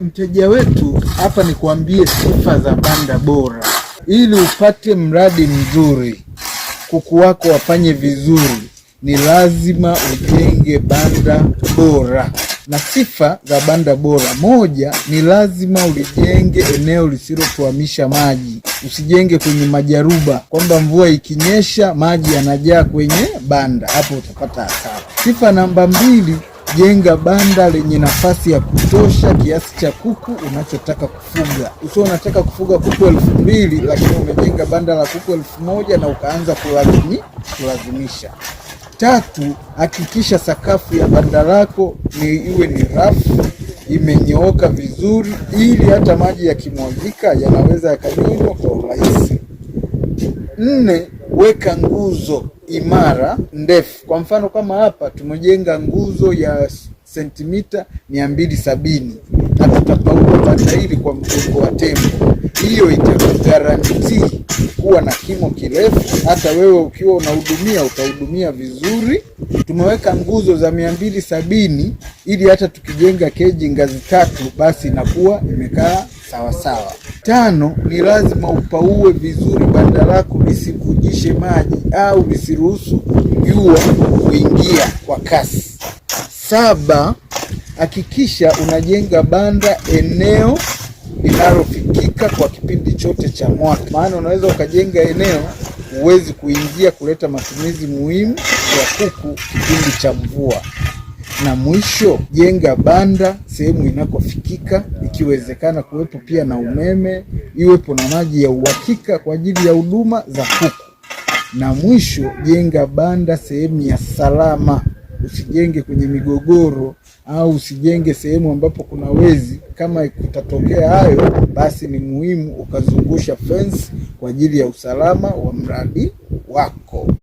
Mteja wetu hapa, ni kuambie sifa za banda bora. Ili upate mradi mzuri, kuku wako wafanye vizuri, ni lazima ujenge banda bora. Na sifa za banda bora: moja, ni lazima ulijenge eneo lisilotuamisha maji. Usijenge kwenye majaruba kwamba mvua ikinyesha maji yanajaa kwenye banda, hapo utapata hasara. Sifa namba mbili, jenga banda lenye nafasi ya kutosha kiasi cha kuku unachotaka kufuga. Usio unataka kufuga kuku 2000 lakini umejenga banda la kuku 1000 na ukaanza kulazimisha. Tatu, hakikisha sakafu ya banda lako iwe ni rafu, imenyooka vizuri, ili hata maji yakimwagika yanaweza yakanyonywa kwa urahisi. 4, weka nguzo imara ndefu. Kwa mfano kama hapa tumejenga nguzo ya sentimita 270 na tutapaua banda hili kwa mgongo wa tembo. Hiyo itakugarantii kuwa na kimo kirefu, hata wewe ukiwa unahudumia utahudumia vizuri. Tumeweka nguzo za 270 ili hata tukijenga keji ngazi 3 basi inakuwa imekaa sawa sawa. 5, ni lazima upaue vizuri banda lako lisivujishe maji au lisiruhusu jua kuingia kwa kasi. 7, hakikisha unajenga banda eneo linalofikika kwa kipindi chote cha mwaka, maana unaweza ukajenga eneo huwezi kuingia kuleta matumizi muhimu ya kuku kipindi cha mvua. Na mwisho, jenga banda sehemu inakofikika, ikiwezekana kuwepo pia na umeme, iwepo na maji ya uhakika kwa ajili ya huduma za kuku. Na mwisho, jenga banda sehemu ya salama. Usijenge kwenye migogoro au usijenge sehemu ambapo kuna wezi. Kama kutatokea hayo, basi ni muhimu ukazungusha fence kwa ajili ya usalama wa mradi wako.